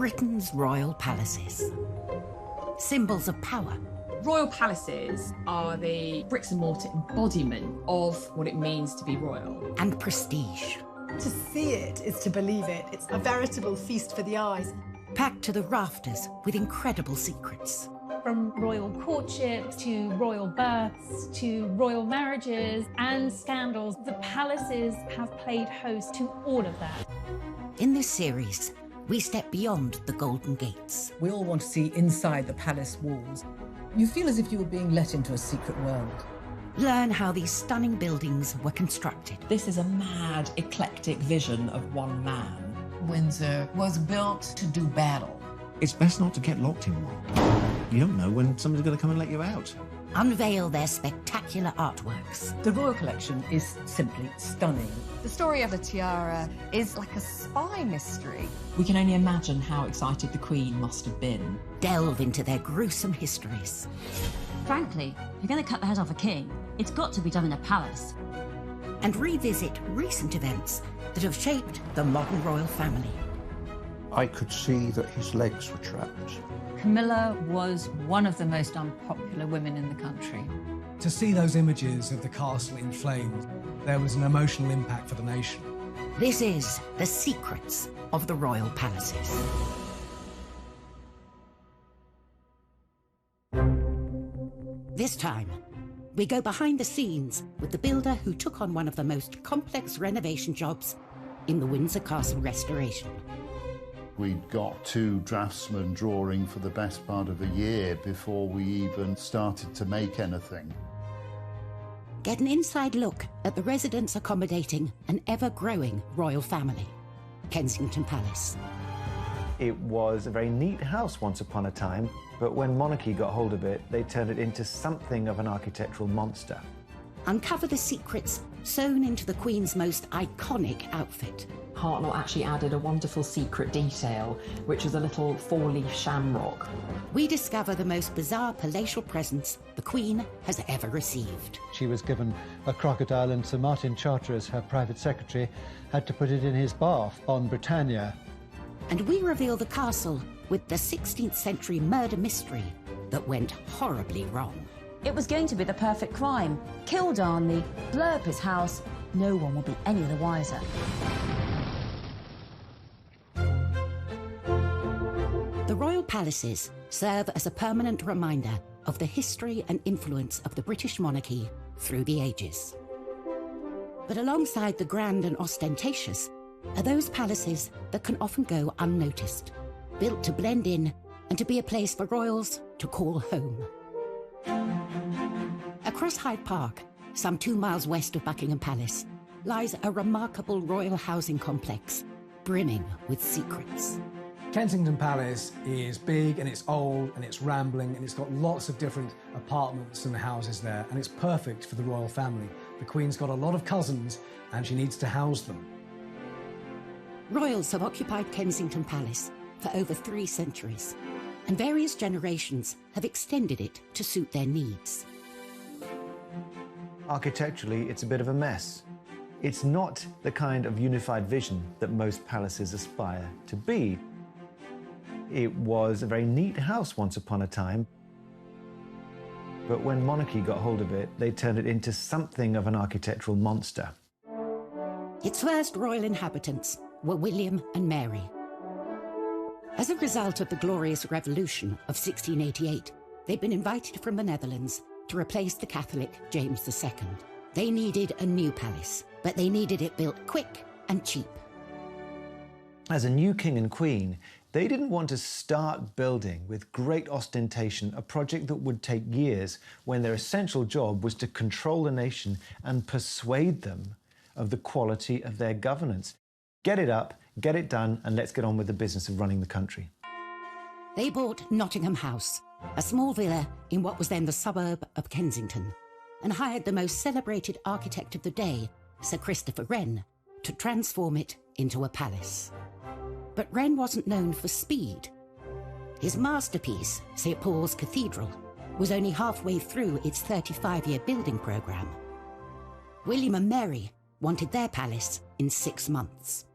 Britain's royal palaces. Symbols of power. Royal palaces are the bricks and mortar embodiment of what it means to be royal. And prestige. To see it is to believe it. It's a veritable feast for the eyes. Packed to the rafters with incredible secrets. From royal courtships to royal births to royal marriages and scandals, the palaces have played host to all of that. In this series, we step beyond the Golden Gates. We all want to see inside the palace walls. You feel as if you were being let into a secret world. Learn how these stunning buildings were constructed. This is a mad, eclectic vision of one man. Windsor was built to do battle. It's best not to get locked in one. You don't know when somebody's going to come and let you out. Unveil their spectacular artworks. The royal collection is simply stunning. The story of the tiara is like a spy mystery. We can only imagine how excited the Queen must have been. Delve into their gruesome histories. Frankly, if you're going to cut the head off a king, it's got to be done in a palace. And revisit recent events that have shaped the modern royal family. I could see that his legs were trapped. Camilla was one of the most unpopular women in the country. To see those images of the castle in flames, there was an emotional impact for the nation. This is The Secrets of the Royal Palaces. This time, we go behind the scenes with the builder who took on one of the most complex renovation jobs in the Windsor Castle restoration. We'd got 2 draftsmen drawing for the best part of a year before we even started to make anything. Get an inside look at the residents accommodating an ever-growing royal family, Kensington Palace. It was a very neat house once upon a time, but when monarchy got hold of it, they turned it into something of an architectural monster. Uncover the secrets sewn into the Queen's most iconic outfit. Hartnell actually added a wonderful secret detail, which is a little 4-leaf shamrock. We discover the most bizarre palatial presents the Queen has ever received. She was given a crocodile, and Sir Martin Charteris, her private secretary, had to put it in his bath on Britannia. And we reveal the castle with the 16th century murder mystery that went horribly wrong. It was going to be the perfect crime. Kill Darnley, blow up his house, no one will be any the wiser. The royal palaces serve as a permanent reminder of the history and influence of the British monarchy through the ages. But alongside the grand and ostentatious are those palaces that can often go unnoticed, built to blend in and to be a place for royals to call home. Across Hyde Park, some 2 miles west of Buckingham Palace, lies a remarkable royal housing complex brimming with secrets. Kensington Palace is big and it's old and it's rambling and it's got lots of different apartments and houses there, and it's perfect for the royal family. The Queen's got a lot of cousins and she needs to house them. Royals have occupied Kensington Palace for over 3 centuries, and various generations have extended it to suit their needs. Architecturally, it's a bit of a mess. It's not the kind of unified vision that most palaces aspire to be. It was a very neat house once upon a time, but when monarchy got hold of it, they turned it into something of an architectural monster. Its first royal inhabitants were William and Mary. As a result of the Glorious Revolution of 1688, they'd been invited from the Netherlands to replace the Catholic James II. They needed a new palace, but they needed it built quick and cheap. As a new king and queen, they didn't want to start building with great ostentation a project that would take years when their essential job was to control the nation and persuade them of the quality of their governance. Get it up, get it done, and let's get on with the business of running the country. They bought Nottingham House, a small villa in what was then the suburb of Kensington, and hired the most celebrated architect of the day, Sir Christopher Wren, to transform it into a palace. But Wren wasn't known for speed. His masterpiece, St. Paul's Cathedral, was only halfway through its 35-year building programme. William and Mary wanted their palace in 6 months.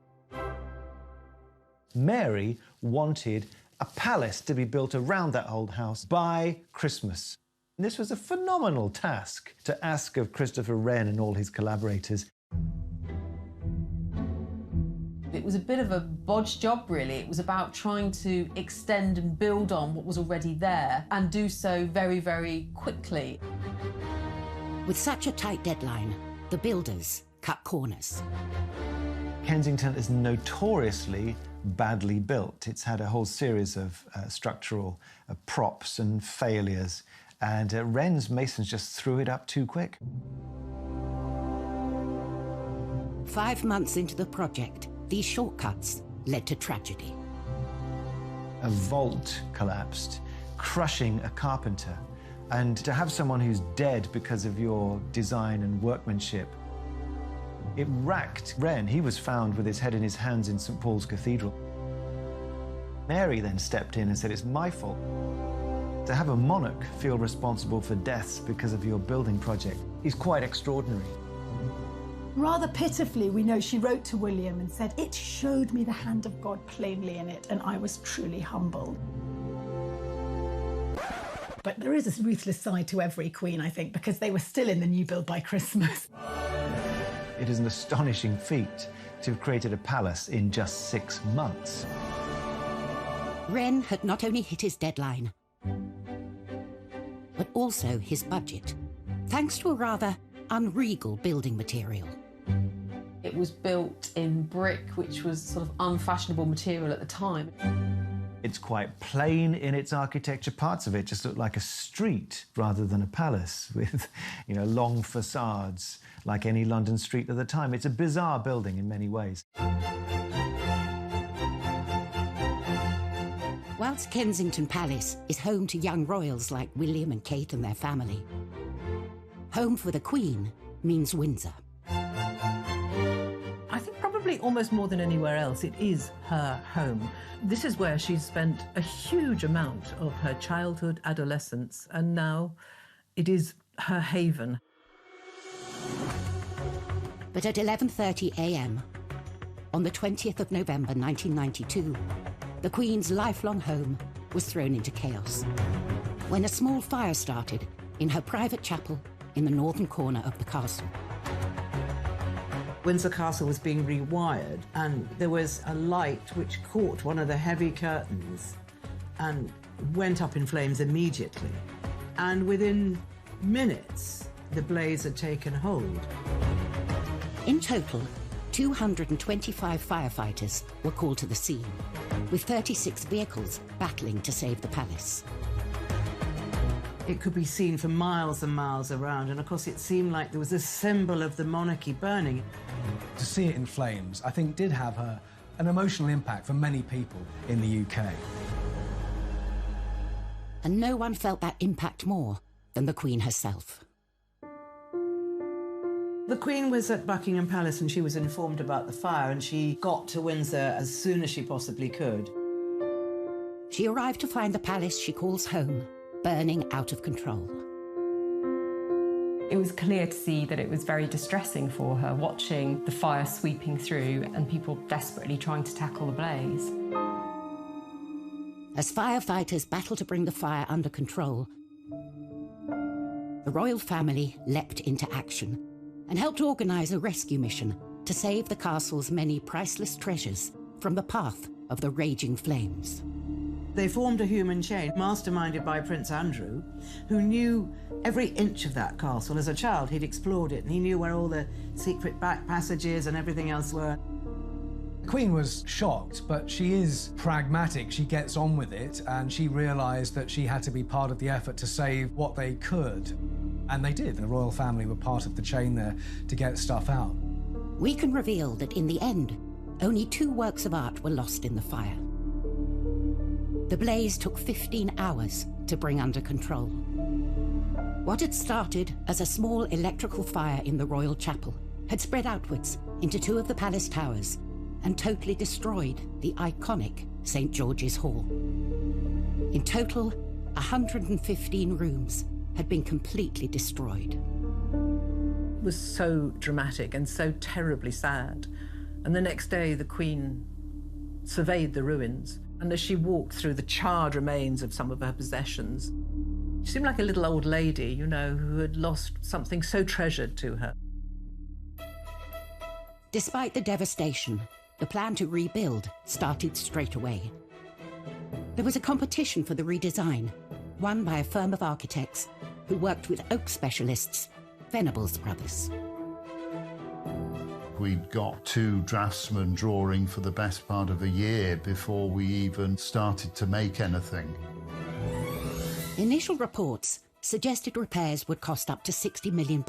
Mary wanted a palace to be built around that old house by Christmas. And this was a phenomenal task to ask of Christopher Wren and all his collaborators. It was a bit of a bodge job, really. It was about trying to extend and build on what was already there and do so very, very quickly. With such a tight deadline, the builders cut corners. Kensington is notoriously badly built. It's had a whole series of structural props and failures, and Wren's masons just threw it up too quick. 5 months into the project, these shortcuts led to tragedy. A vault collapsed, crushing a carpenter. And to have someone who's dead because of your design and workmanship, it racked Wren. He was found with his head in his hands in St. Paul's Cathedral. Mary then stepped in and said, "It's my fault." To have a monarch feel responsible for deaths because of your building project is quite extraordinary. Rather pitifully, we know she wrote to William and said, "It showed me the hand of God plainly in it, and I was truly humbled." But there is a ruthless side to every queen, I think, because they were still in the new build by Christmas. It is an astonishing feat to have created a palace in just 6 months. Wren had not only hit his deadline, but also his budget, thanks to a rather unregal building material. It was built in brick, which was sort of unfashionable material at the time. It's quite plain in its architecture. Parts of it just look like a street rather than a palace with, long facades like any London street at the time. It's a bizarre building in many ways. Whilst Kensington Palace is home to young royals like William and Kate and their family, home for the Queen means Windsor. I think probably almost more than anywhere else, it is her home. This is where she's spent a huge amount of her childhood, adolescence, and now it is her haven. But at 11:30 a.m, on the 20th of November 1992, the Queen's lifelong home was thrown into chaos when a small fire started in her private chapel in the northern corner of the castle. Windsor Castle was being rewired, and there was a light which caught one of the heavy curtains and went up in flames immediately. And within minutes, the blaze had taken hold. In total, 225 firefighters were called to the scene, with 36 vehicles battling to save the palace. It could be seen for miles and miles around, and of course it seemed like there was a symbol of the monarchy burning. To see it in flames, I think, did have an emotional impact for many people in the UK. And no one felt that impact more than the Queen herself. The Queen was at Buckingham Palace and she was informed about the fire, and she got to Windsor as soon as she possibly could. She arrived to find the palace she calls home burning out of control. It was clear to see that it was very distressing for her, watching the fire sweeping through and people desperately trying to tackle the blaze. As firefighters battled to bring the fire under control, the royal family leapt into action and helped organise a rescue mission to save the castle's many priceless treasures from the path of the raging flames. They formed a human chain, masterminded by Prince Andrew, who knew every inch of that castle. As a child, he'd explored it, and he knew where all the secret back passages and everything else were. The Queen was shocked, but she is pragmatic. She gets on with it, and she realised that she had to be part of the effort to save what they could. And they did. The royal family were part of the chain there to get stuff out. We can reveal that in the end, only 2 works of art were lost in the fire. The blaze took 15 hours to bring under control. What had started as a small electrical fire in the royal chapel had spread outwards into 2 of the palace towers and totally destroyed the iconic St. George's Hall. In total, 115 rooms had been completely destroyed. It was so dramatic and so terribly sad. And the next day, the Queen surveyed the ruins, and as she walked through the charred remains of some of her possessions, she seemed like a little old lady, you know, who had lost something so treasured to her. Despite the devastation, the plan to rebuild started straight away. There was a competition for the redesign, won by a firm of architects who worked with oak specialists, Venables Brothers. We'd got 2 draftsmen drawing for the best part of a year before we even started to make anything. Initial reports suggested repairs would cost up to £60 million,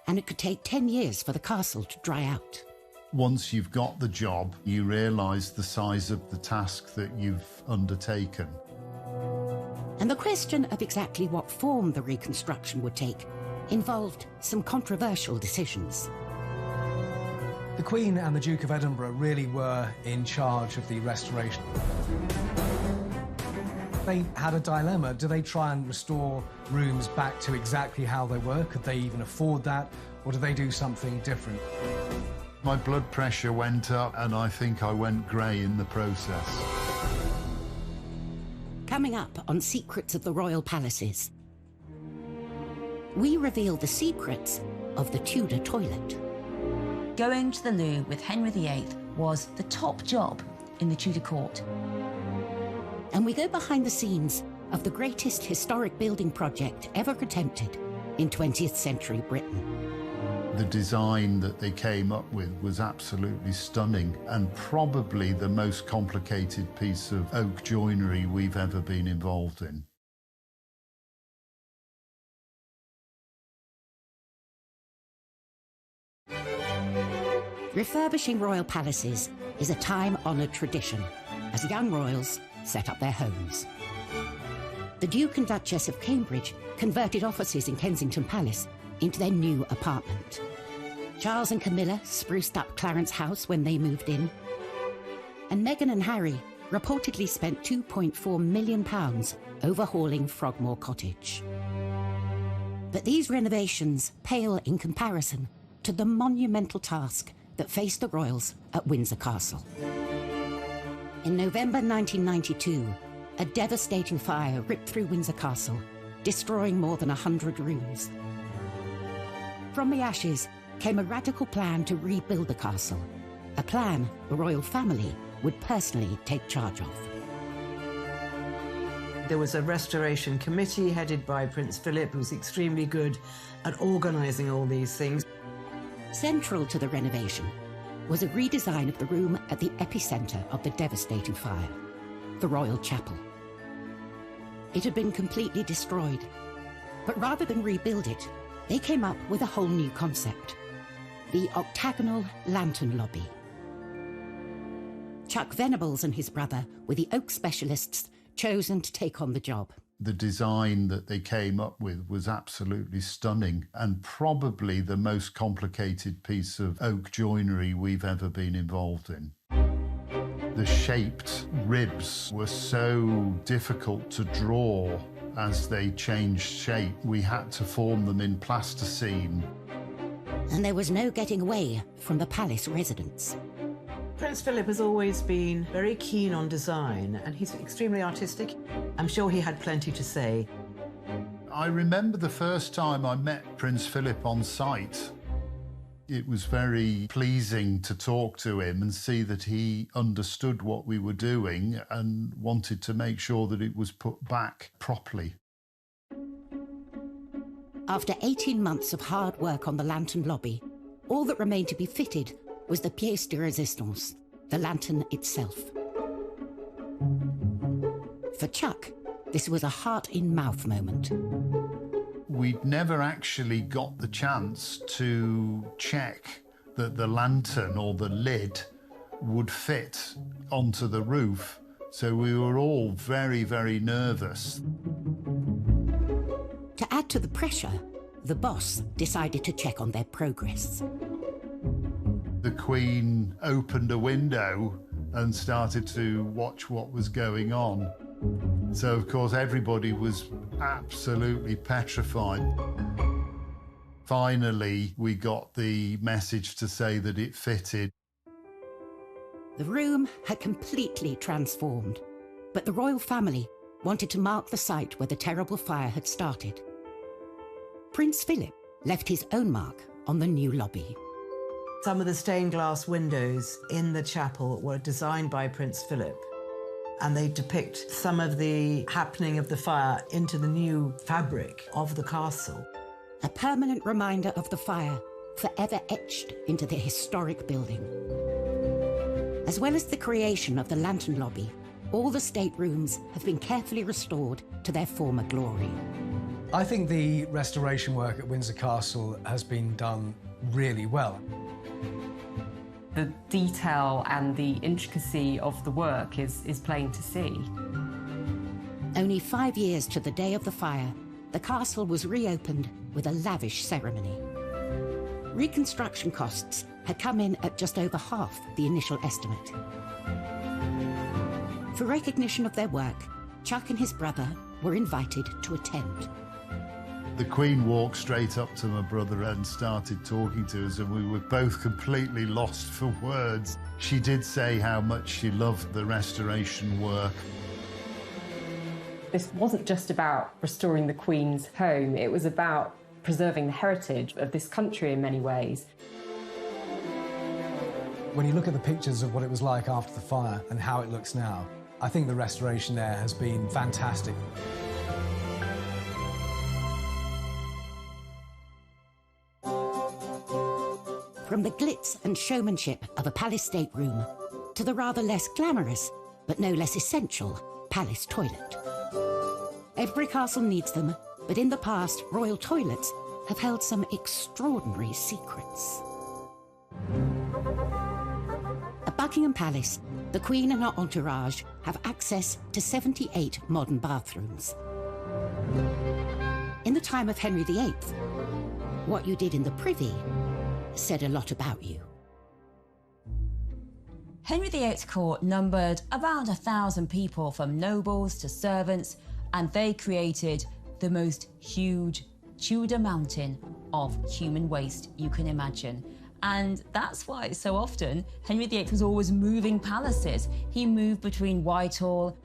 and it could take 10 years for the castle to dry out. Once you've got the job, you realise the size of the task that you've undertaken. And the question of exactly what form the reconstruction would take involved some controversial decisions. The Queen and the Duke of Edinburgh really were in charge of the restoration. They had a dilemma. Do they try and restore rooms back to exactly how they were? Could they even afford that? Or do they do something different? My blood pressure went up and I think I went grey in the process. Coming up on Secrets of the Royal Palaces, we reveal the secrets of the Tudor toilet. Going to the loo with Henry VIII was the top job in the Tudor court. And we go behind the scenes of the greatest historic building project ever attempted in 20th century Britain. The design that they came up with was absolutely stunning and probably the most complicated piece of oak joinery we've ever been involved in. Refurbishing royal palaces is a time-honoured tradition as young royals set up their homes. The Duke and Duchess of Cambridge converted offices in Kensington Palace into their new apartment. Charles and Camilla spruced up Clarence House when they moved in. And Meghan and Harry reportedly spent £2.4 million overhauling Frogmore Cottage. But these renovations pale in comparison to the monumental task that faced the royals at Windsor Castle. In November 1992, a devastating fire ripped through Windsor Castle, destroying more than 100 rooms. From the ashes came a radical plan to rebuild the castle, a plan the royal family would personally take charge of. There was a restoration committee headed by Prince Philip, who was extremely good at organising all these things. Central to the renovation was a redesign of the room at the epicentre of the devastating fire, the Royal Chapel. It had been completely destroyed, but rather than rebuild it, they came up with a whole new concept, the octagonal lantern lobby. Chuck Venables and his brother were the oak specialists chosen to take on the job. The design that they came up with was absolutely stunning and probably the most complicated piece of oak joinery we've ever been involved in. The shaped ribs were so difficult to draw as they changed shape. We had to form them in plasticine. And there was no getting away from the palace residents. Prince Philip has always been very keen on design, and he's extremely artistic. I'm sure he had plenty to say. I remember the first time I met Prince Philip on site. It was very pleasing to talk to him and see that he understood what we were doing and wanted to make sure that it was put back properly. After 18 months of hard work on the lantern lobby, all that remained to be fitted was the pièce de résistance, the lantern itself. For Chuck, this was a heart-in-mouth moment. We'd never actually got the chance to check that the lantern or the lid would fit onto the roof, so we were all very, very nervous. To add to the pressure, the boss decided to check on their progress. The Queen opened a window and started to watch what was going on. So, of course, everybody was absolutely petrified. Finally, we got the message to say that it fitted. The room had completely transformed, but the royal family wanted to mark the site where the terrible fire had started. Prince Philip left his own mark on the new lobby. Some of the stained glass windows in the chapel were designed by Prince Philip, and they depict some of the happening of the fire into the new fabric of the castle. A permanent reminder of the fire, forever etched into the historic building. As well as the creation of the lantern lobby, all the staterooms have been carefully restored to their former glory. I think the restoration work at Windsor Castle has been done really well. The detail and the intricacy of the work is plain to see. Only 5 years to the day of the fire, the castle was reopened with a lavish ceremony. Reconstruction costs had come in at just over half the initial estimate. For recognition of their work, Chuck and his brother were invited to attend. The Queen walked straight up to my brother and started talking to us, and we were both completely lost for words. She did say how much she loved the restoration work. This wasn't just about restoring the Queen's home, it was about preserving the heritage of this country in many ways. When you look at the pictures of what it was like after the fire and how it looks now, I think the restoration there has been fantastic. From the glitz and showmanship of a palace stateroom to the rather less glamorous, but no less essential, palace toilet. Every castle needs them, but in the past, royal toilets have held some extraordinary secrets. At Buckingham Palace, the Queen and her entourage have access to 78 modern bathrooms. In the time of Henry VIII, what you did in the privy said a lot about you. Henry VIII's court numbered around 1,000 people, from nobles to servants, and they created the most huge Tudor mountain of human waste you can imagine. And that's why so often Henry VIII was always moving palaces. He moved between Whitehall,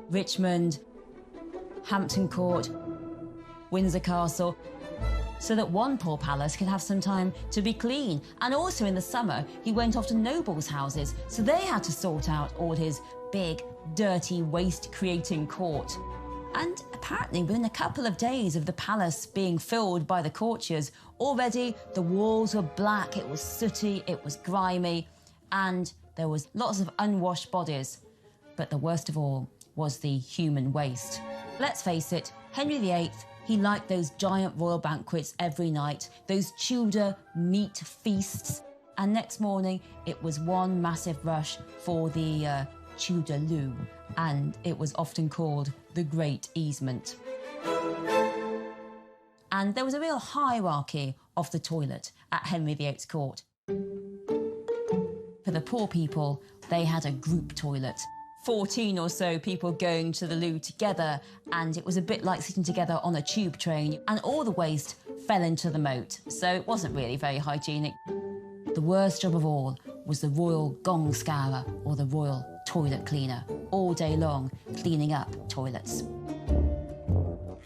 Richmond, Hampton Court, Windsor Castle, so that one poor palace could have some time to be clean. And also in the summer, he went off to nobles' houses, so they had to sort out all his big, dirty, waste-creating court. And apparently, within a couple of days of the palace being filled by the courtiers, already the walls were black, it was sooty, it was grimy, and there was lots of unwashed bodies. But the worst of all was the human waste. Let's face it, Henry VIII, he liked those giant royal banquets every night, those Tudor meat feasts, and next morning it was one massive rush for the Tudor loo, and it was often called the Great Easement. And there was a real hierarchy of the toilet at Henry VIII's court. For the poor people, they had a group toilet. 14 or so people going to the loo together, and it was a bit like sitting together on a tube train, and all the waste fell into the moat, so it wasn't really very hygienic. The worst job of all was the royal gong scourer, or the royal toilet cleaner, all day long cleaning up toilets.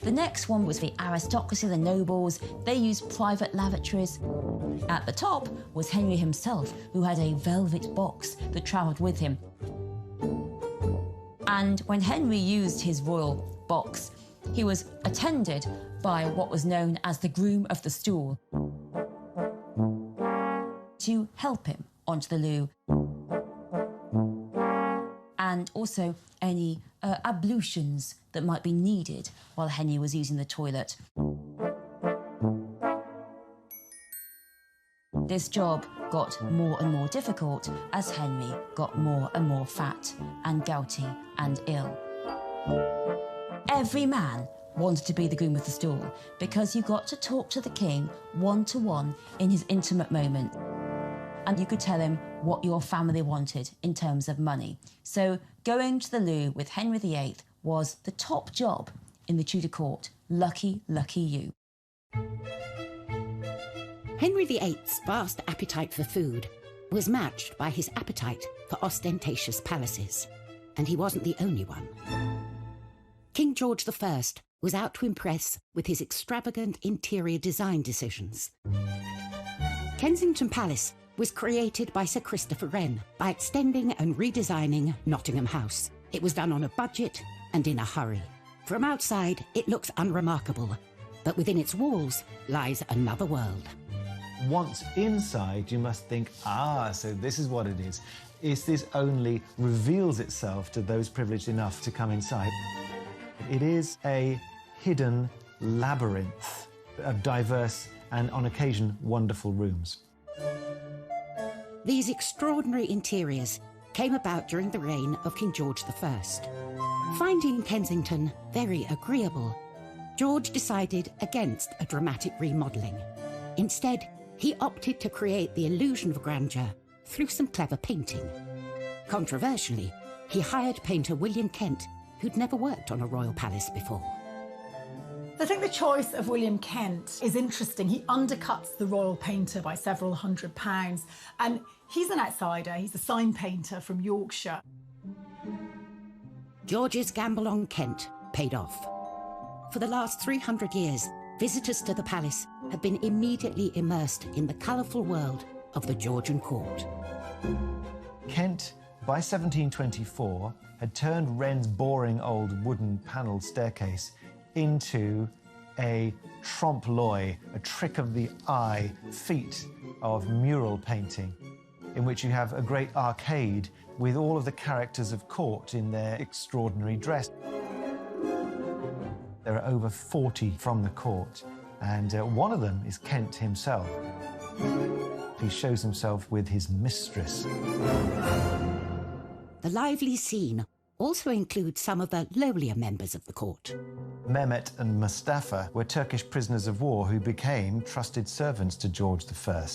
The next one was the aristocracy, the nobles. They used private lavatories. At the top was Henry himself, who had a velvet box that travelled with him. And when Henry used his royal box, he was attended by what was known as the groom of the stool to help him onto the loo, and also any ablutions that might be needed while Henry was using the toilet. This job got more and more difficult as Henry got more and more fat and gouty and ill. Every man wanted to be the groom of the stool because you got to talk to the king one-to-one in his intimate moment, and you could tell him what your family wanted in terms of money. So going to the loo with Henry VIII was the top job in the Tudor court. Lucky, lucky you. Henry VIII's vast appetite for food was matched by his appetite for ostentatious palaces, and he wasn't the only one. King George I was out to impress with his extravagant interior design decisions. Kensington Palace was created by Sir Christopher Wren by extending and redesigning Nottingham House. It was done on a budget and in a hurry. From outside, it looks unremarkable, but within its walls lies another world. Once inside, you must think, so this is what it is. This only reveals itself to those privileged enough to come inside. It is a hidden labyrinth of diverse and, on occasion, wonderful rooms. These extraordinary interiors came about during the reign of King George I. Finding Kensington very agreeable, George decided against a dramatic remodelling. Instead, he opted to create the illusion of grandeur through some clever painting. Controversially, he hired painter William Kent, who'd never worked on a royal palace before. I think the choice of William Kent is interesting. He undercuts the royal painter by several £100s, and he's an outsider. He's a sign painter from Yorkshire. George's gamble on Kent paid off. For the last 300 years, visitors to the palace have been immediately immersed in the colourful world of the Georgian court. Kent, by 1724, had turned Wren's boring old wooden panelled staircase into a trompe-l'oeil, a trick of the eye feat of mural painting, in which you have a great arcade with all of the characters of court in their extraordinary dress. There are over 40 from the court, and one of them is Kent himself. He shows himself with his mistress. The lively scene also includes some of the lowlier members of the court. Mehmet and Mustafa were Turkish prisoners of war who became trusted servants to George I.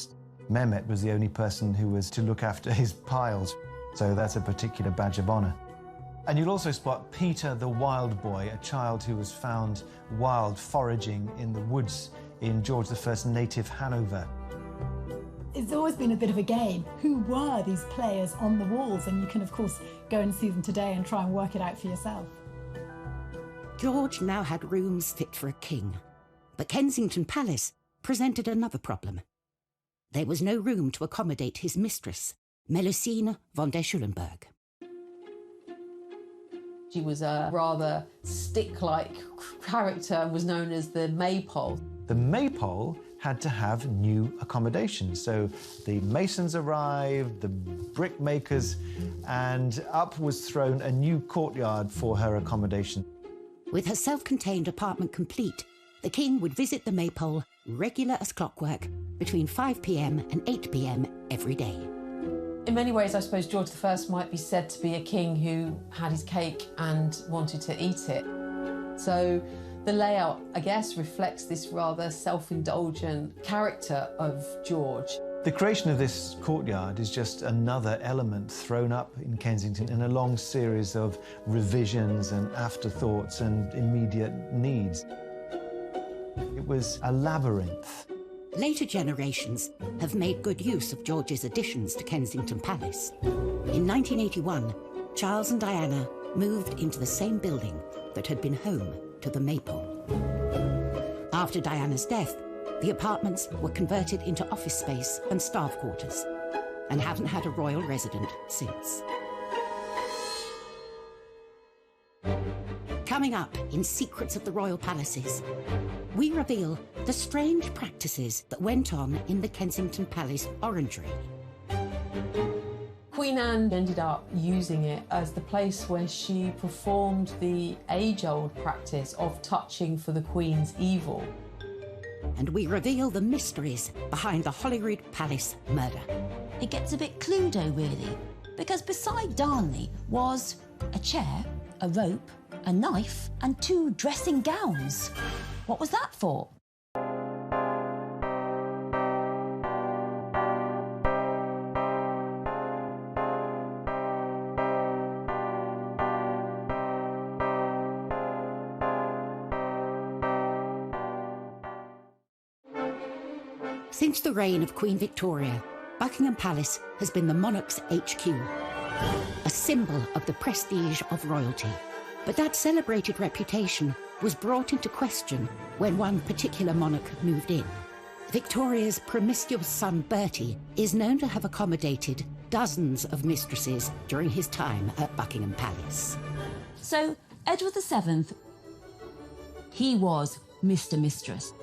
Mehmet was the only person who was to look after his piles, so that's a particular badge of honour. And you'll also spot Peter the Wild Boy, a child who was found wild foraging in the woods in George I's native Hanover. It's always been a bit of a game. Who were these players on the walls? And you can, of course, go and see them today and try and work it out for yourself. George now had rooms fit for a king, but Kensington Palace presented another problem. There was no room to accommodate his mistress, Melusine von der Schulenburg. She was a rather stick-like character and was known as the Maypole. The Maypole had to have new accommodation. So the masons arrived, the brickmakers, and up was thrown a new courtyard for her accommodation. With her self-contained apartment complete, the king would visit the Maypole, regular as clockwork, between 5 p.m. and 8 p.m. every day. In many ways, I suppose George I might be said to be a king who had his cake and wanted to eat it. So the layout, I guess, reflects this rather self-indulgent character of George. The creation of this courtyard is just another element thrown up in Kensington in a long series of revisions and afterthoughts and immediate needs. It was a labyrinth. Later generations have made good use of George's additions to Kensington Palace. In 1981, Charles and Diana moved into the same building that had been home to the Maypole. After Diana's death, the apartments were converted into office space and staff quarters, and haven't had a royal resident since. Coming up in Secrets of the Royal Palaces, we reveal the strange practices that went on in the Kensington Palace orangery. Queen Anne ended up using it as the place where she performed the age-old practice of touching for the Queen's evil. And we reveal the mysteries behind the Holyrood Palace murder. It gets a bit Cluedo, really, because beside Darnley was a chair, a rope, a knife, and 2 dressing gowns. What was that for? Since the reign of Queen Victoria, Buckingham Palace has been the monarch's HQ, a symbol of the prestige of royalty. But that celebrated reputation was brought into question when one particular monarch moved in. Victoria's promiscuous son Bertie is known to have accommodated dozens of mistresses during his time at Buckingham Palace. So, Edward VII, he was Mr. Mistress.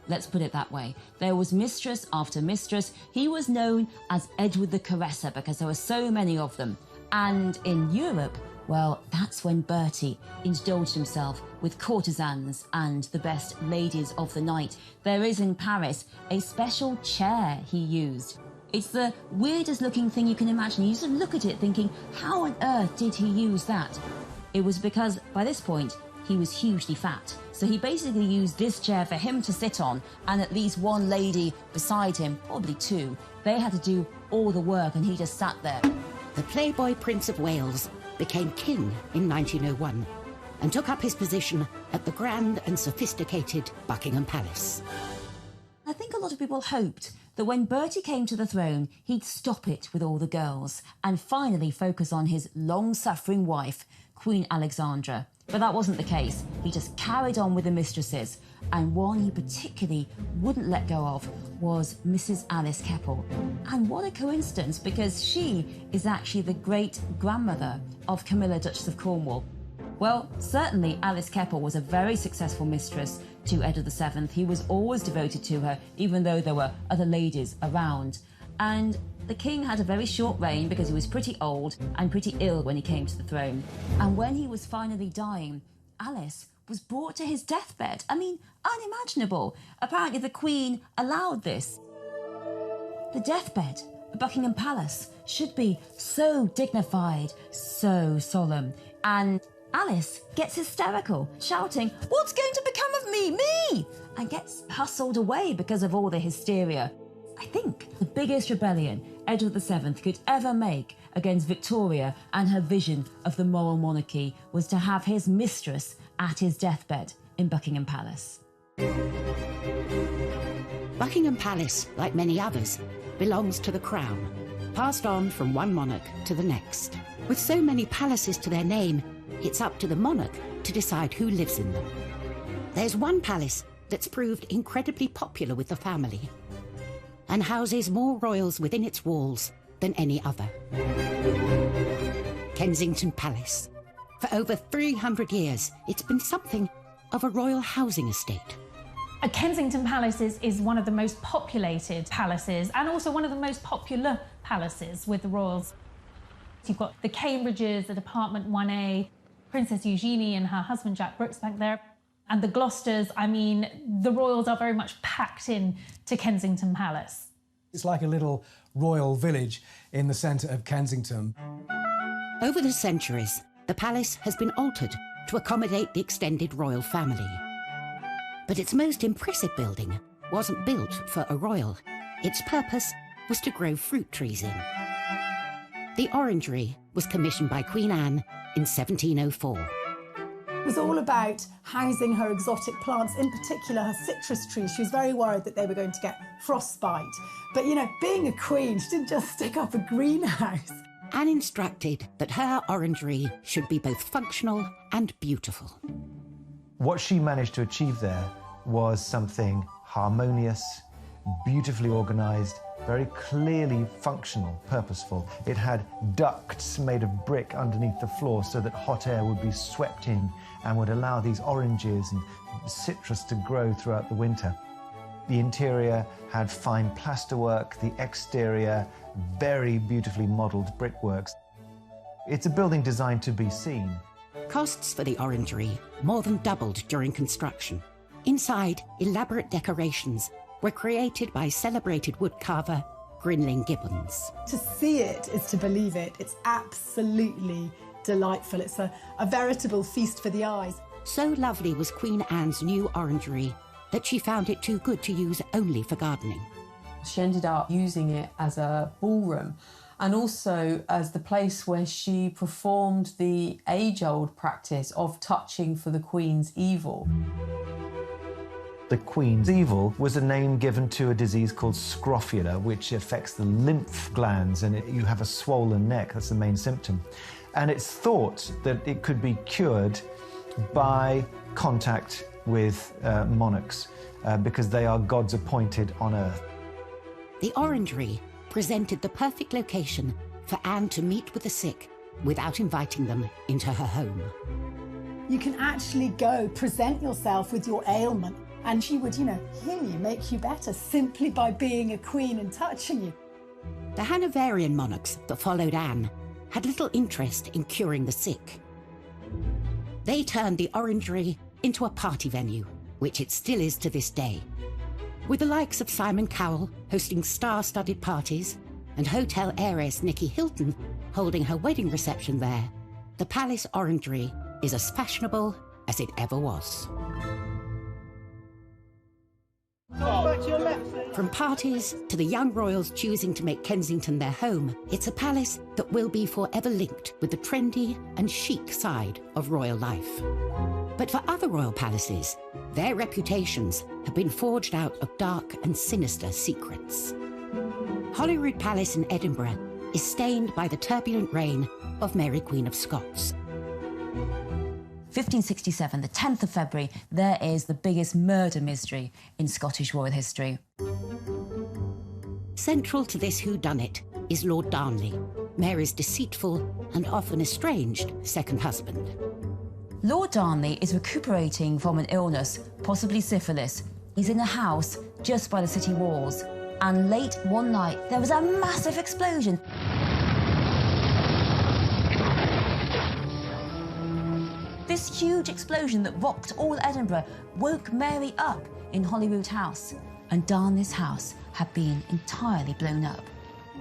Let's put it that way. There was mistress after mistress. He was known as Edward the Caresser because there were so many of them. And in Europe, well, that's when Bertie indulged himself with courtesans and the best ladies of the night. There is in Paris a special chair he used. It's the weirdest looking thing you can imagine. You used to look at it thinking, how on earth did he use that? It was because, by this point, he was hugely fat. So he basically used this chair for him to sit on and at least one lady beside him, probably two. They had to do all the work and he just sat there. The Playboy Prince of Wales became king in 1901 and took up his position at the grand and sophisticated Buckingham Palace. I think a lot of people hoped that when Bertie came to the throne, he'd stop it with all the girls and finally focus on his long-suffering wife, Queen Alexandra. But that wasn't the case. He just carried on with the mistresses, and one he particularly wouldn't let go of was Mrs. Alice Keppel. And what a coincidence, because she is actually the great-grandmother of Camilla, Duchess of Cornwall. Well, certainly Alice Keppel was a very successful mistress to Edward VII. He was always devoted to her, even though there were other ladies around. And the king had a very short reign because he was pretty old and pretty ill when he came to the throne. And when he was finally dying, Alice was brought to his deathbed. I mean, unimaginable. Apparently the Queen allowed this. The deathbed at Buckingham Palace should be so dignified, so solemn. And Alice gets hysterical, shouting, "What's going to become of me? Me!" and gets hustled away because of all the hysteria. I think the biggest rebellion Edward VII could ever make against Victoria and her vision of the moral monarchy was to have his mistress at his deathbed in Buckingham Palace. Buckingham Palace, like many others, belongs to the Crown, passed on from one monarch to the next. With so many palaces to their name, it's up to the monarch to decide who lives in them. There's one palace that's proved incredibly popular with the family and houses more royals within its walls than any other. Kensington Palace. For over 300 years, it's been something of a royal housing estate. Kensington Palace is one of the most populated palaces and also one of the most popular palaces with the royals. You've got the Cambridges, the Department 1A, Princess Eugenie and her husband Jack Brooks back there, and the Gloucesters. I mean, the royals are very much packed in to Kensington Palace. It's like a little royal village in the centre of Kensington. Over the centuries, the palace has been altered to accommodate the extended royal family. But its most impressive building wasn't built for a royal. Its purpose was to grow fruit trees in. The orangery was commissioned by Queen Anne in 1704. It was all about housing her exotic plants, in particular her citrus trees. She was very worried that they were going to get frostbite. But, you know, being a queen, she didn't just stick up a greenhouse. Anne instructed that her orangery should be both functional and beautiful. What she managed to achieve there was something harmonious, beautifully organised, very clearly functional, purposeful. It had ducts made of brick underneath the floor so that hot air would be swept in and would allow these oranges and citrus to grow throughout the winter. The interior had fine plasterwork, the exterior very beautifully modelled brickworks. It's a building designed to be seen. Costs for the orangery more than doubled during construction. Inside, elaborate decorations were created by celebrated woodcarver Grinling Gibbons. To see it is to believe it. It's absolutely delightful. It's a veritable feast for the eyes. So lovely was Queen Anne's new orangery that she found it too good to use only for gardening. She ended up using it as a ballroom and also as the place where she performed the age-old practice of touching for the Queen's evil. the Queen's evil was a name given to a disease called scrofula, which affects the lymph glands, and you have a swollen neck. That's the main symptom. And it's thought that it could be cured by contact with monarchs, because they are gods appointed on earth. The Orangery presented the perfect location for Anne to meet with the sick without inviting them into her home. You can actually go present yourself with your ailment, and she would, heal you, make you better, simply by being a queen and touching you. The Hanoverian monarchs that followed Anne had little interest in curing the sick. They turned the Orangery into a party venue, which it still is to this day, with the likes of Simon Cowell hosting star-studded parties and hotel heiress Nicky Hilton holding her wedding reception there. The Palace Orangery is as fashionable as it ever was. From parties to the young royals choosing to make Kensington their home, it's a palace that will be forever linked with the trendy and chic side of royal life. But for other royal palaces, their reputations have been forged out of dark and sinister secrets. Holyrood Palace in Edinburgh is stained by the turbulent reign of Mary Queen of Scots. 1567, the 10th of February, there is the biggest murder mystery in Scottish royal history. Central to this whodunit is Lord Darnley, Mary's deceitful and often estranged second husband. Lord Darnley is recuperating from an illness, possibly syphilis. He's in a house just by the city walls, and late one night there was a massive explosion. This huge explosion that rocked all Edinburgh woke Mary up in Holyrood House, and Darnley's house had been entirely blown up.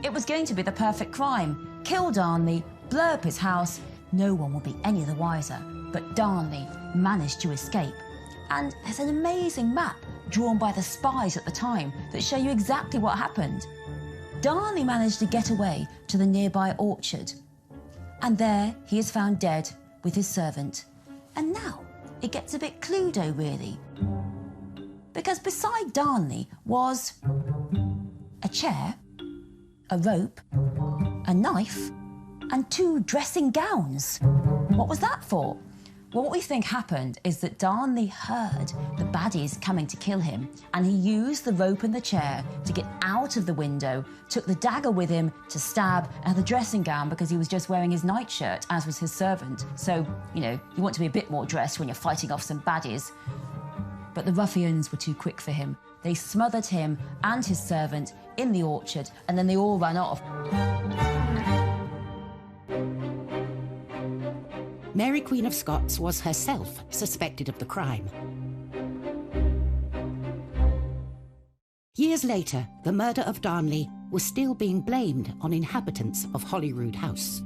It was going to be the perfect crime. Kill Darnley, blow up his house, no one will be any the wiser. But Darnley managed to escape. And there's an amazing map drawn by the spies at the time that show you exactly what happened. Darnley managed to get away to the nearby orchard, and there he is found dead with his servant. And now it gets a bit Cluedo, really. Because beside Darnley was a chair, a rope, a knife, and 2 dressing gowns. What was that for? Well, what we think happened is that Darnley heard the baddies coming to kill him, and he used the rope and the chair to get out of the window, took the dagger with him to stab, and the dressing gown because he was just wearing his nightshirt, as was his servant. So, you want to be a bit more dressed when you're fighting off some baddies. But the ruffians were too quick for him. They smothered him and his servant in the orchard, and then they all ran off. Mary Queen of Scots was herself suspected of the crime. Years later, the murder of Darnley was still being blamed on inhabitants of Holyrood House.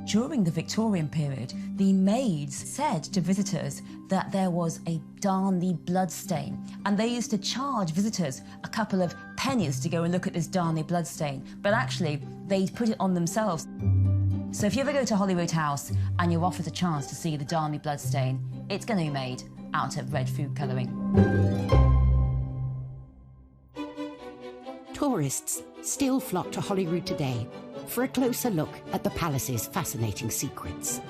During the Victorian period, the maids said to visitors that there was a Darnley bloodstain, and they used to charge visitors a couple of pennies to go and look at this Darnley bloodstain, but actually they'd put it on themselves. So if you ever go to Holyrood House and you're offered a chance to see the Darnley bloodstain, it's going to be made out of red food colouring. Tourists still flock to Holyrood today for a closer look at the palace's fascinating secrets.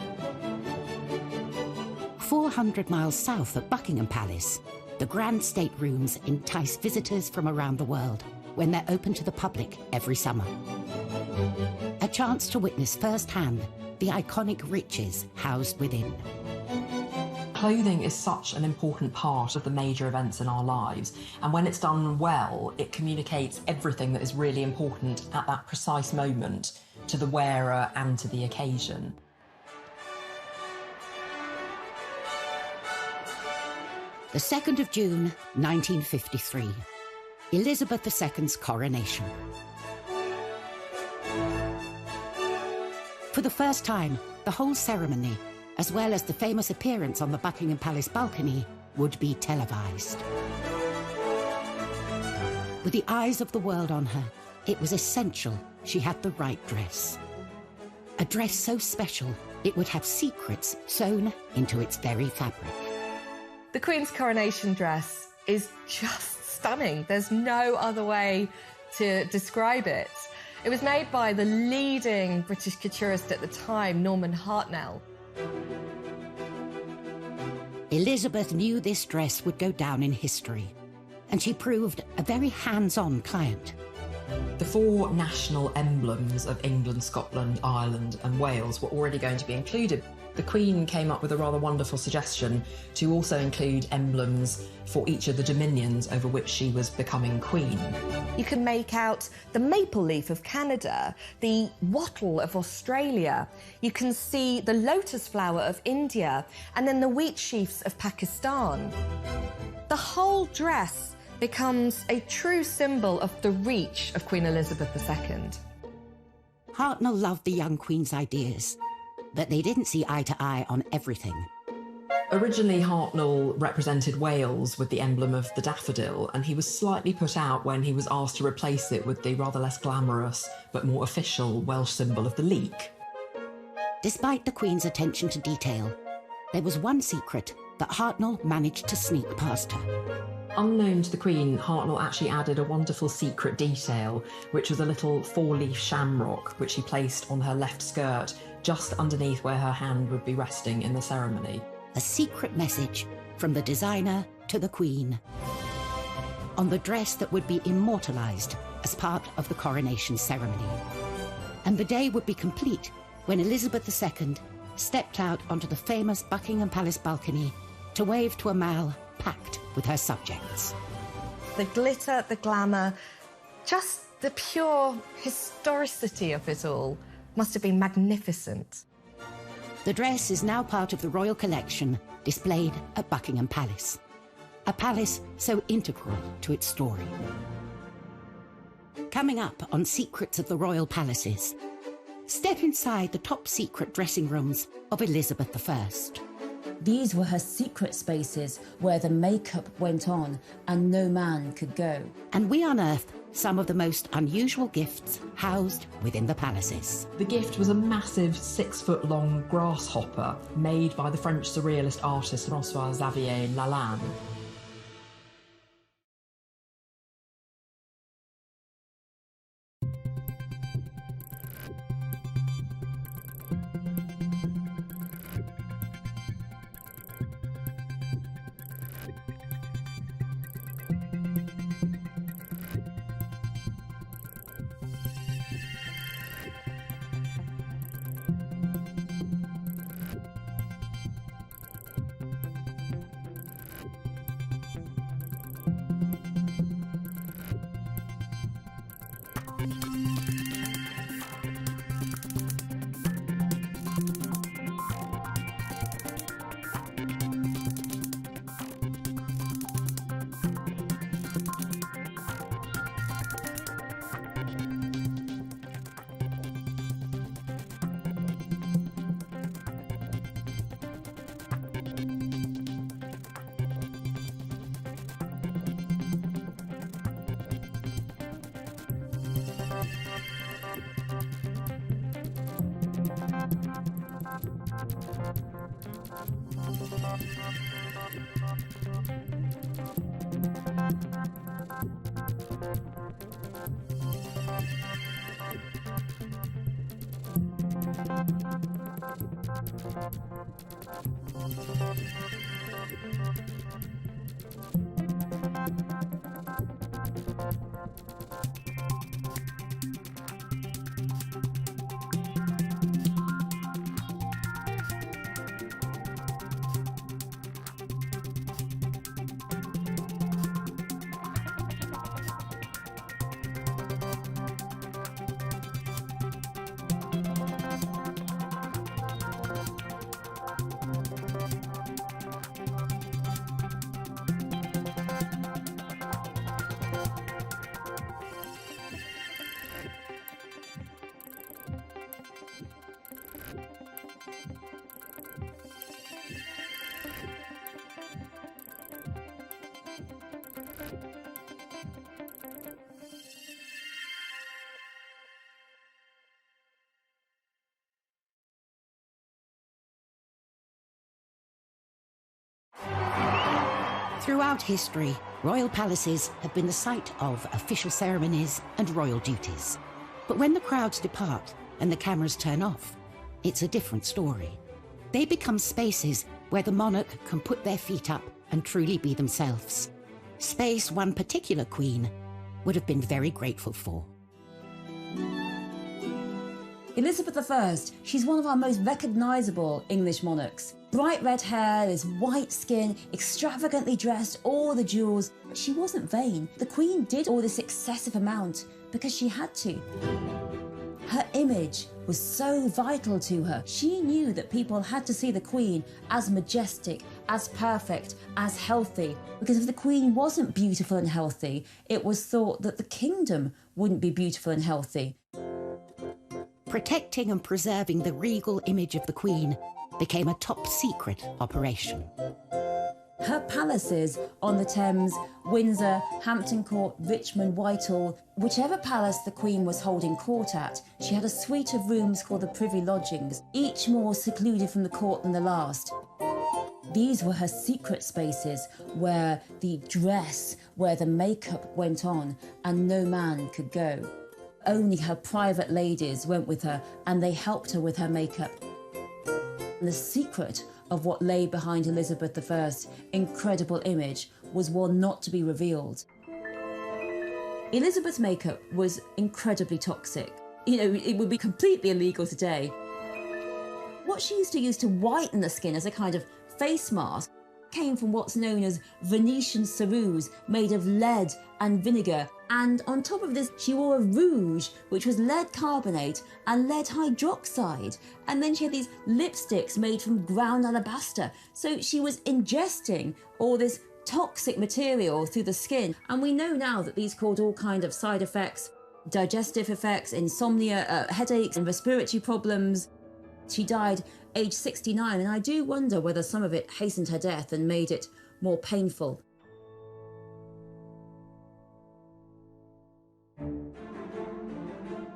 400 miles south of Buckingham Palace, the grand staterooms entice visitors from around the world when they're open to the public every summer. A chance to witness firsthand the iconic riches housed within. Clothing is such an important part of the major events in our lives, and when it's done well, it communicates everything that is really important at that precise moment to the wearer and to the occasion. The 2nd of June, 1953. Elizabeth II's coronation. For the first time, the whole ceremony, as well as the famous appearance on the Buckingham Palace balcony, would be televised. With the eyes of the world on her, it was essential she had the right dress. A dress so special, it would have secrets sewn into its very fabric. The Queen's coronation dress is just stunning. There's no other way to describe it. It was made by the leading British couturist at the time, Norman Hartnell. Elizabeth knew this dress would go down in history, and she proved a very hands-on client. The 4 national emblems of England, Scotland, Ireland and Wales were already going to be included. The Queen came up with a rather wonderful suggestion to also include emblems for each of the dominions over which she was becoming Queen. You can make out the maple leaf of Canada, the wattle of Australia. You can see the lotus flower of India, and then the wheat sheaves of Pakistan. The whole dress becomes a true symbol of the reach of Queen Elizabeth II. Hartnell loved the young Queen's ideas, but they didn't see eye to eye on everything. Originally, Hartnell represented Wales with the emblem of the daffodil, and he was slightly put out when he was asked to replace it with the rather less glamorous but more official Welsh symbol of the leek. Despite the Queen's attention to detail, there was one secret that Hartnell managed to sneak past her. Unknown to the Queen, Hartnell actually added a wonderful secret detail, which was a little 4-leaf shamrock which he placed on her left skirt, just underneath where her hand would be resting in the ceremony. A secret message from the designer to the Queen on the dress that would be immortalised as part of the coronation ceremony. And the day would be complete when Elizabeth II stepped out onto the famous Buckingham Palace balcony to wave to a mall packed with her subjects. The glitter, the glamour, just the pure historicity of it all must have been magnificent. The dress is now part of the royal collection displayed at Buckingham Palace, a palace so integral to its story. Coming up on Secrets of the Royal Palaces, step inside the top-secret dressing rooms of Elizabeth I. These were her secret spaces where the makeup went on and no man could go. And we unearth some of the most unusual gifts housed within the palaces. The gift was a massive 6-foot-long grasshopper made by the French surrealist artist François-Xavier Lalanne. Throughout history, Royal palaces have been the site of official ceremonies and royal duties. But when the crowds depart and the cameras turn off, it's a different story. They become spaces where the monarch can put their feet up and truly be themselves. Space one particular queen would have been very grateful for. Elizabeth I, she's one of our most recognisable English monarchs. Bright red hair, this white skin, extravagantly dressed, all the jewels. But she wasn't vain. The Queen did all this excessive amount because she had to. Her image was so vital to her. She knew that people had to see the Queen as majestic, as perfect, as healthy. Because if the Queen wasn't beautiful and healthy, it was thought that the kingdom wouldn't be beautiful and healthy. Protecting and preserving the regal image of the Queen became a top-secret operation. Her palaces on the Thames, Windsor, Hampton Court, Richmond, Whitehall, whichever palace the Queen was holding court at, she had a suite of rooms called the Privy Lodgings, each more secluded from the court than the last. These were her secret spaces where the dress, where the makeup went on, and no man could go. Only her private ladies went with her and they helped her with her makeup. And the secret of what lay behind Elizabeth I's incredible image was one not to be revealed. Elizabeth's makeup was incredibly toxic. You know, it would be completely illegal today. What she used to use to whiten the skin as a kind of face mask came from what's known as Venetian ceruse, made of lead and vinegar. And on top of this, she wore a rouge, which was lead carbonate and lead hydroxide. And then she had these lipsticks made from ground alabaster. So she was ingesting all this toxic material through the skin. And we know now that these caused all kinds of side effects, digestive effects, insomnia, headaches and respiratory problems. She died aged 69, and I do wonder whether some of it hastened her death and made it more painful.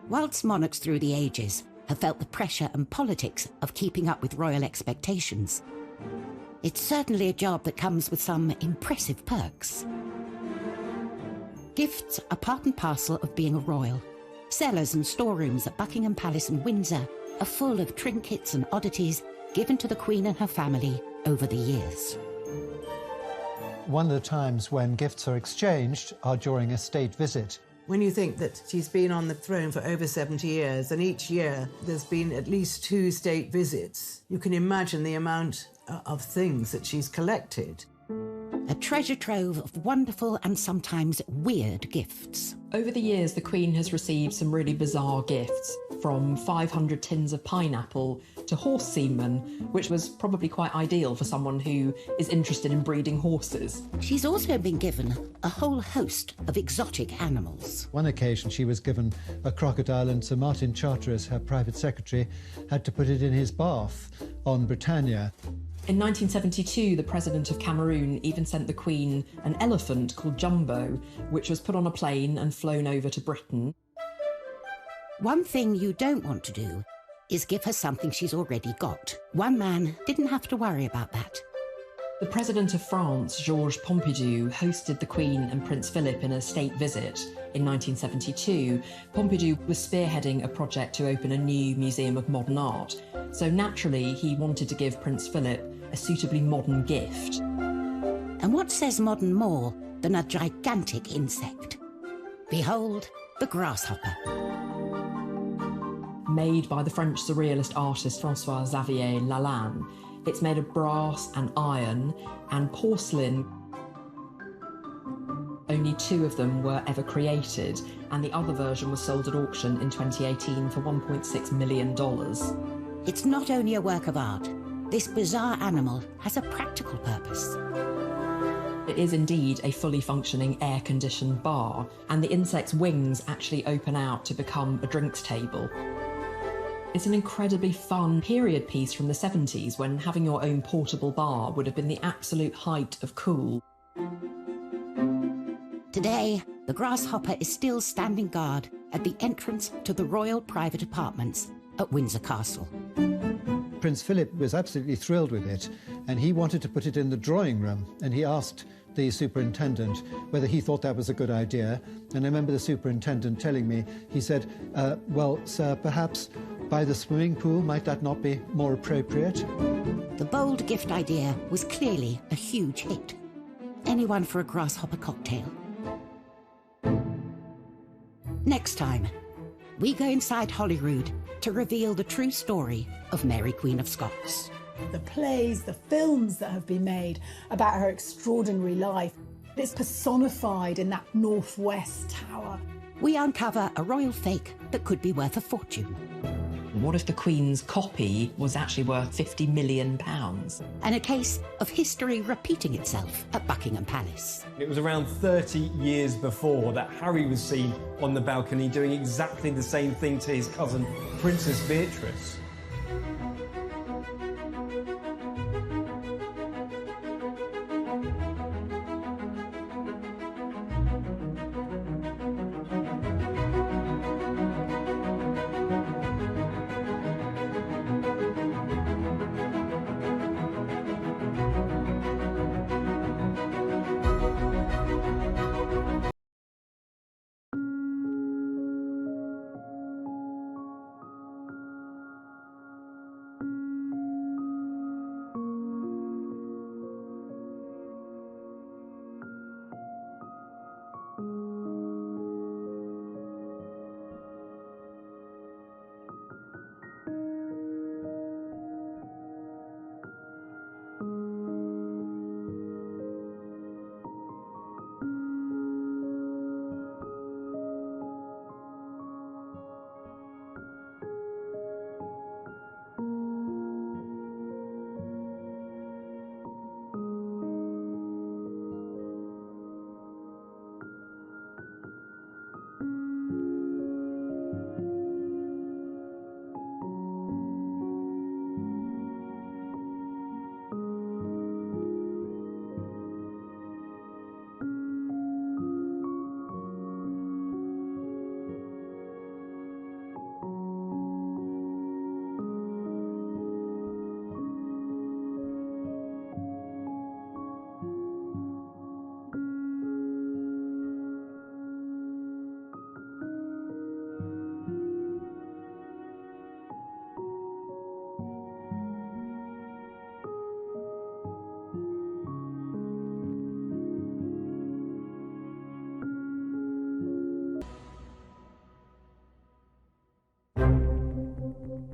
Whilst monarchs through the ages have felt the pressure and politics of keeping up with royal expectations, it's certainly a job that comes with some impressive perks. Gifts are part and parcel of being a royal. Cellars and storerooms at Buckingham Palace and Windsor are full of trinkets and oddities given to the Queen and her family over the years. One of the times when gifts are exchanged are during a state visit. When you think that she's been on the throne for over 70 years, and each year there's been at least 2 state visits, you can imagine the amount of things that she's collected. A treasure trove of wonderful and sometimes weird gifts. Over the years, the Queen has received some really bizarre gifts, from 500 tins of pineapple to horse semen, which was probably quite ideal for someone who is interested in breeding horses. She's also been given a whole host of exotic animals. One occasion she was given a crocodile, and Sir Martin Charteris, her private secretary, had to put it in his bath on Britannia. In 1972, the President of Cameroon even sent the Queen an elephant called Jumbo, which was put on a plane and flown over to Britain. One thing you don't want to do is give her something she's already got. One man didn't have to worry about that. The President of France, Georges Pompidou, hosted the Queen and Prince Philip in a state visit in 1972. Pompidou was spearheading a project to open a new museum of modern art, so naturally he wanted to give Prince Philip a suitably modern gift. And what says modern more than a gigantic insect? Behold, the grasshopper. Made by the French surrealist artist François-Xavier Lalanne, it's made of brass and iron and porcelain. Only 2 of them were ever created, and the other version was sold at auction in 2018 for $1.6 million. It's not only a work of art. This bizarre animal has a practical purpose. It is indeed a fully functioning air-conditioned bar, and the insect's wings actually open out to become a drinks table. It's an incredibly fun period piece from the 70s, when having your own portable bar would have been the absolute height of cool. Today, the grasshopper is still standing guard at the entrance to the royal private apartments at Windsor Castle. Prince Philip was absolutely thrilled with it, and he wanted to put it in the drawing room, and he asked the superintendent whether he thought that was a good idea. And I remember the superintendent telling me, he said, well, sir, perhaps by the swimming pool, might that not be more appropriate? The bold gift idea was clearly a huge hit. Anyone for a grasshopper cocktail? Next time, we go inside Holyrood to reveal the true story of Mary, Queen of Scots. The plays, the films that have been made about her extraordinary life, it's personified in that northwest tower. We uncover a royal fake that could be worth a fortune. What if the Queen's copy was actually worth £50 million? And a case of history repeating itself at Buckingham Palace. It was around 30 years before that Harry was seen on the balcony doing exactly the same thing to his cousin, Princess Beatrice.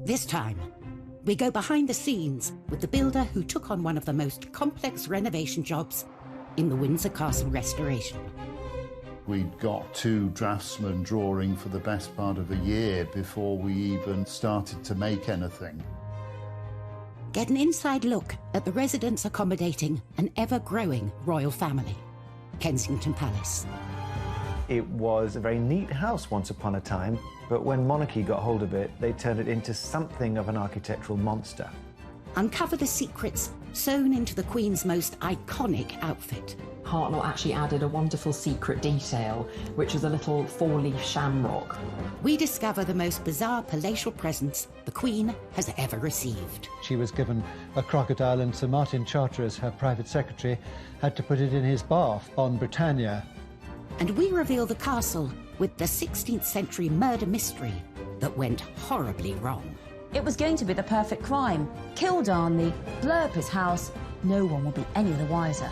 This time, we go behind the scenes with the builder who took on one of the most complex renovation jobs in the Windsor Castle restoration. We'd got 2 draftsmen drawing for the best part of a year before we even started to make anything. Get an inside look at the residents accommodating an ever-growing royal family, Kensington Palace. It was a very neat house once upon a time, but when monarchy got hold of it, they turned it into something of an architectural monster. Uncover the secrets sewn into the Queen's most iconic outfit. Hartnell actually added a wonderful secret detail, which was a little 4-leaf shamrock. We discover the most bizarre palatial presents the Queen has ever received. She was given a crocodile, and Sir Martin Charteris, her private secretary, had to put it in his bath on Britannia. And we reveal the castle with the 16th century murder mystery that went horribly wrong. It was going to be the perfect crime. Kill Darnley, blow up his house, no one will be any the wiser.